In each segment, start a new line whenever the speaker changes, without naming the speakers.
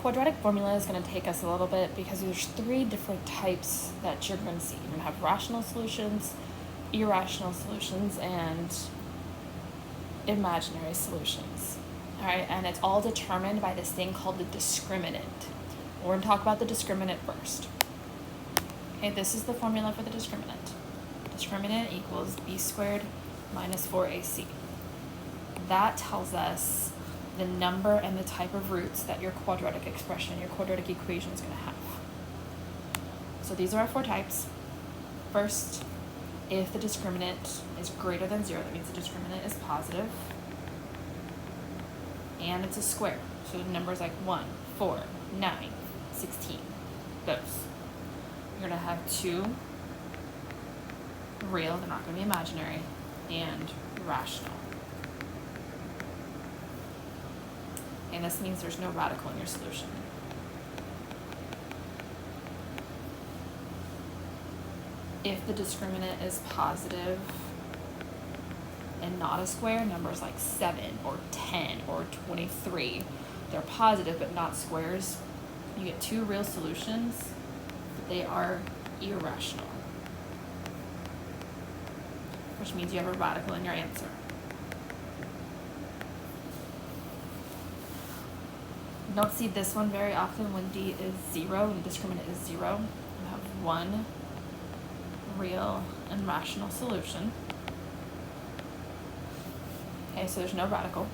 quadratic formula is going to take us a little bit because there's three different types that you're going to see. You're going to have rational solutions, irrational solutions, and imaginary solutions. All right, and it's all determined by this thing called the discriminant. We're going to talk about the discriminant first. Okay, this is the formula for the discriminant. Discriminant equals b squared minus 4ac. That tells us the number and the type of roots that your quadratic expression, your quadratic equation is going to have. So these are our four types. First, if the discriminant is greater than 0, that means the discriminant is positive, and it's a square. So the numbers like 1, 4, 9, 16, those. You're going to have 2 real, they're not going to be imaginary, and rational. And this means there's no radical in your solution. If the discriminant is positive and not a square, numbers like 7 or 10 or 23, they're positive but not squares, you get 2 real solutions, but they are irrational, which means you have a radical in your answer. You don't see this one very often when D is 0 and discriminant is 0. You have 1 real and rational solution. Okay, so there's no radical.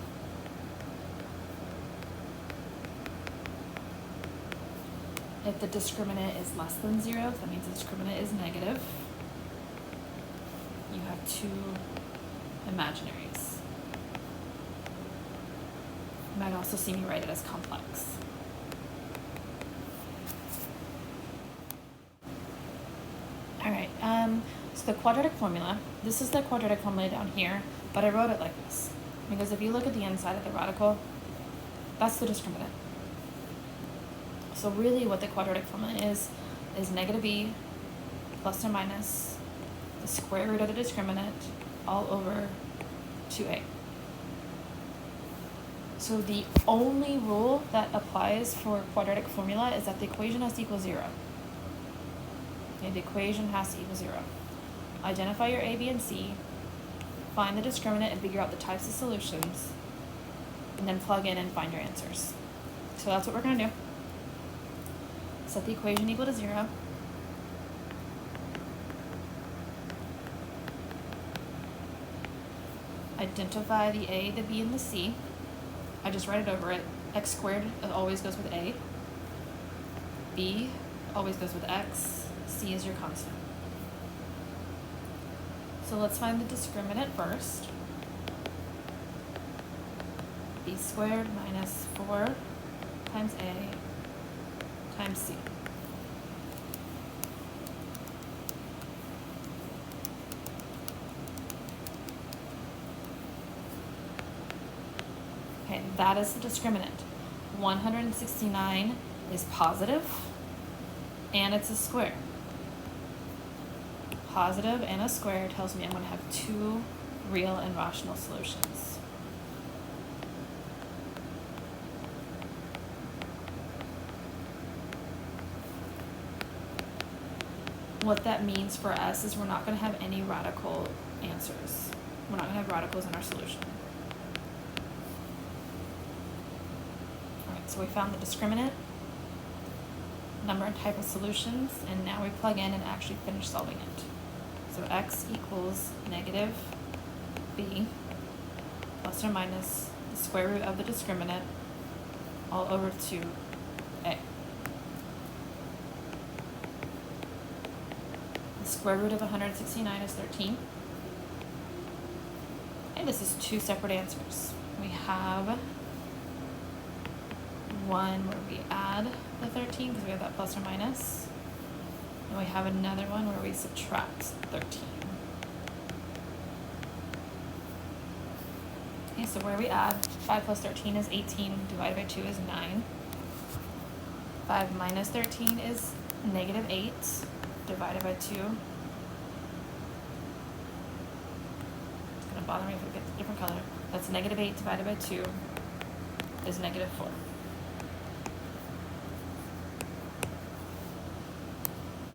If the discriminant is less than 0, that means the discriminant is negative. You have 2 imaginaries. You might also see me write it as complex. Alright, so the quadratic formula, this is the quadratic formula down here, but I wrote it like this. Because if you look at the inside of the radical, that's the discriminant. So really what the quadratic formula is negative e plus or minus the square root of the discriminant all over 2a. So the only rule that applies for quadratic formula is that the equation has to equal 0. Okay, the equation has to equal 0. Identify your a, b, and c, find the discriminant and figure out the types of solutions, and then plug in and find your answers. So that's what we're going to do. Set the equation equal to 0. Identify the a, the b, and the c. I just write it over it. X squared always goes with a. B always goes with x. C is your constant. So let's find the discriminant first. B squared minus 4 times a times c. Okay, that is the discriminant. 169 is positive, and it's a square. Positive and a square tells me I'm going to have 2 real and rational solutions. What that means for us is we're not going to have any radical answers. We're not going to have radicals in our solution. So we found the discriminant, number and type of solutions, and now we plug in and actually finish solving it. So x equals negative b plus or minus the square root of the discriminant all over 2a. The square root of 169 is 13. And this is 2 separate answers. We have one where we add the 13 because we have that plus or minus, and we have another one where we subtract 13. Okay, so where we add, 5 plus 13 is 18, divided by 2 is 9. 5 minus 13 is negative 8, divided by 2. It's going to bother me if it gets a different color. That's negative 8 divided by 2 is negative 4.